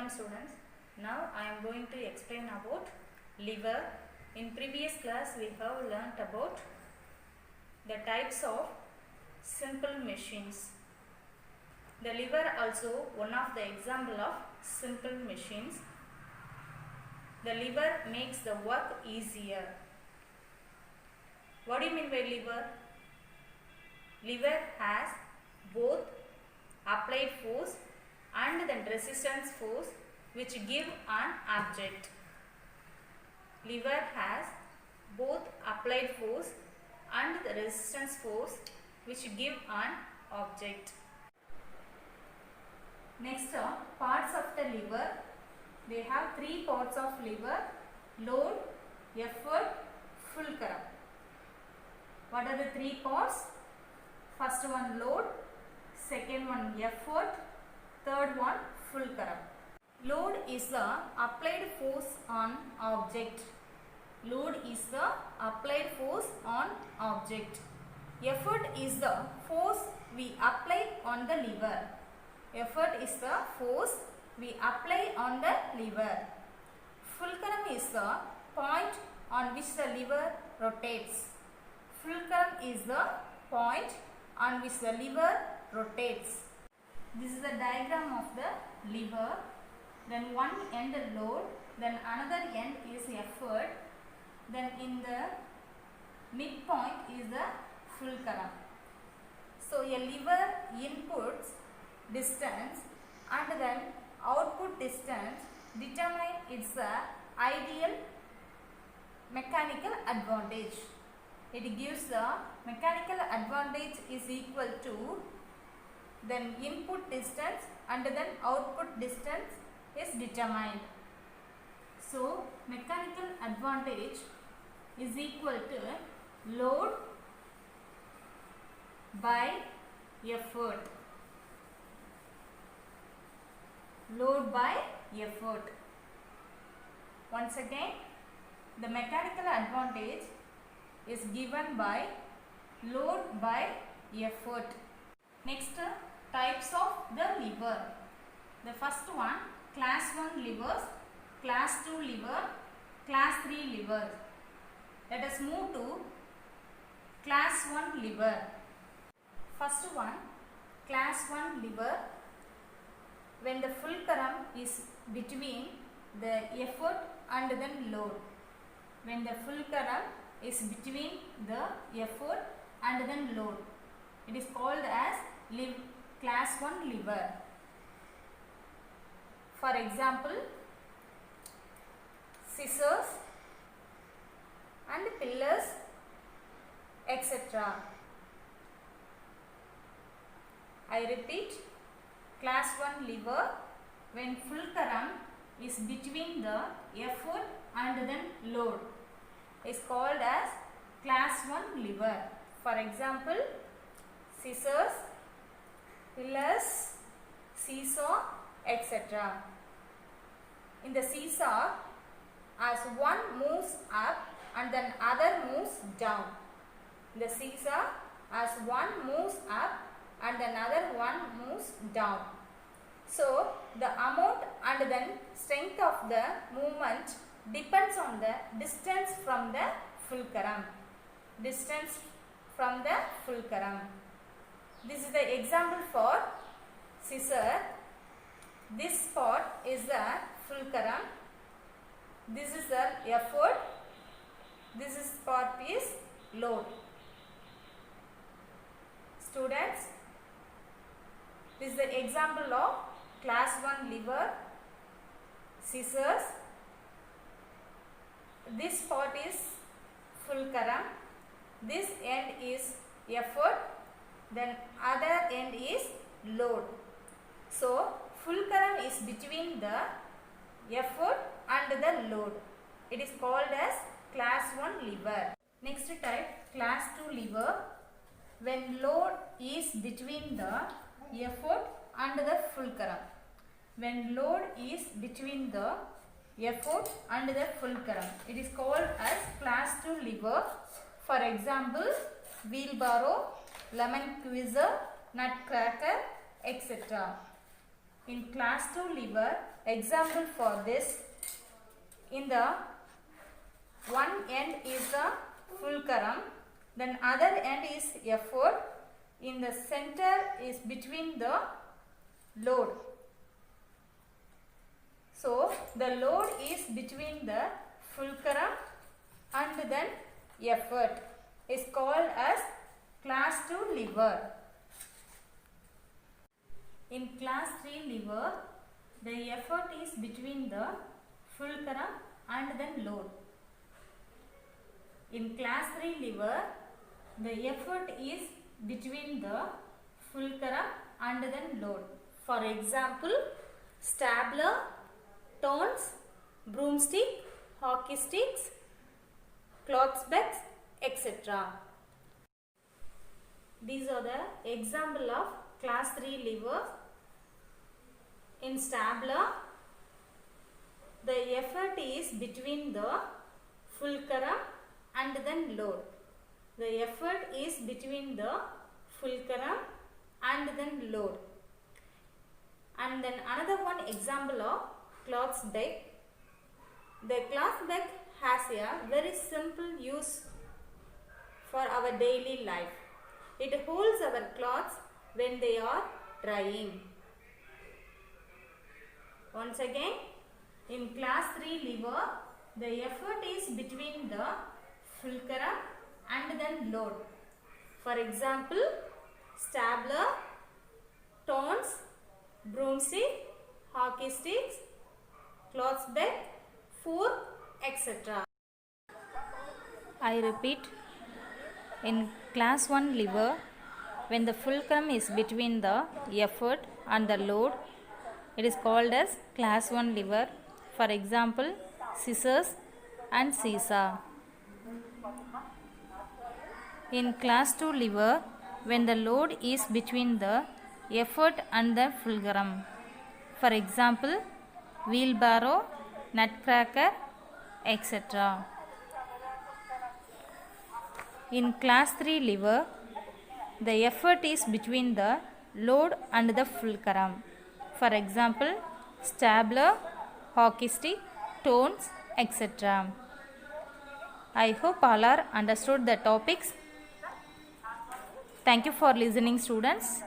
Welcome students. Now I am going to explain about lever. In previous class we have learnt about the types of simple machines. The lever also one of the example of simple machines. The lever makes the work easier. What do you mean by lever? Lever has both applied force and then resistance force which give an object. Lever has both applied force and the resistance force which give an object. Next parts of the lever. They have three parts of lever: load, effort, fulcrum. What are the three parts? First one load, second one effort, third one fulcrum. Load is the applied force on object. Load is the applied force on object. Effort is the force we apply on the lever. Effort is the force we apply on the lever. Fulcrum is the point on which the lever rotates. Fulcrum is the point on which the lever rotates. This is the diagram of the lever. Then one end load, then another end is effort, then in the midpoint is the fulcrum. So a lever inputs distance and then output distance determine its ideal mechanical advantage. It gives the mechanical advantage is equal to then input distance and then output distance is determined. So mechanical advantage is equal to load by effort. Load by effort. Once again, the mechanical advantage is given by load by effort. Next, types of the lever. The first one, class 1 levers, class 2 lever, class 3 levers. Let us move to class 1 lever. First one, class 1 lever. When the fulcrum is between the effort and then load. When the fulcrum is between the effort and then load. It is called as class 1 lever. For example, scissors and pillars, etc. I repeat, class 1 lever when fulcrum is between the effort and then load is called as class 1 lever. For example, scissors, pillars, seesaw, etc. In the seesaw, as one moves up and then other moves down. In the seesaw, as one moves up and another one moves down. So the amount and then strength of the movement depends on the distance from the fulcrum. Distance from the fulcrum. This is the example for scissor. This part is the fulcrum. This is the effort. This is part is load. Students, this is the example of class 1 lever, scissors. This part is fulcrum. This end is effort. Then other end is load. So fulcrum is between the effort and the load. It is called as class 1 lever. Next type, class 2 lever. When load is between the effort and the fulcrum. When load is between the effort and the fulcrum, it is called as class 2 lever. For example, wheelbarrow, lemon squeezer, nutcracker, etc. In class 2 lever, example for this, in the one end is the fulcrum, then other end is effort, in the center is between the load. So the load is between the fulcrum and then effort is called as class 2 lever. In class 3 lever, the effort is between the fulcrum and then load. In class 3 lever, the effort is between the fulcrum and then load. For example, stapler, tongs, broomstick, hockey sticks, cloth bags, etc. These are the example of class 3 lever. In stapler, the effort is between the fulcrum and then load. The effort is between the fulcrum and then load. And then another one example of cloth bag. The cloth bag has a very simple use for our daily life. It holds our clothes when they are drying. Once again, in class 3 lever, the effort is between the fulcrum and then load. For example, stapler, tongs, broomstick, hockey sticks, cloth bag, fork, etc. I repeat, in class 1 lever, when the fulcrum is between the effort and the load, it is called as class 1 lever. For example, scissors and seesaw. In class 2 lever, when the load is between the effort and the fulcrum. For example, wheelbarrow, nutcracker, etc. In class 3 lever, the effort is between the load and the fulcrum. For example, stapler, hockey stick, tongs, etc. I hope all are understood the topics. Thank you for listening, students.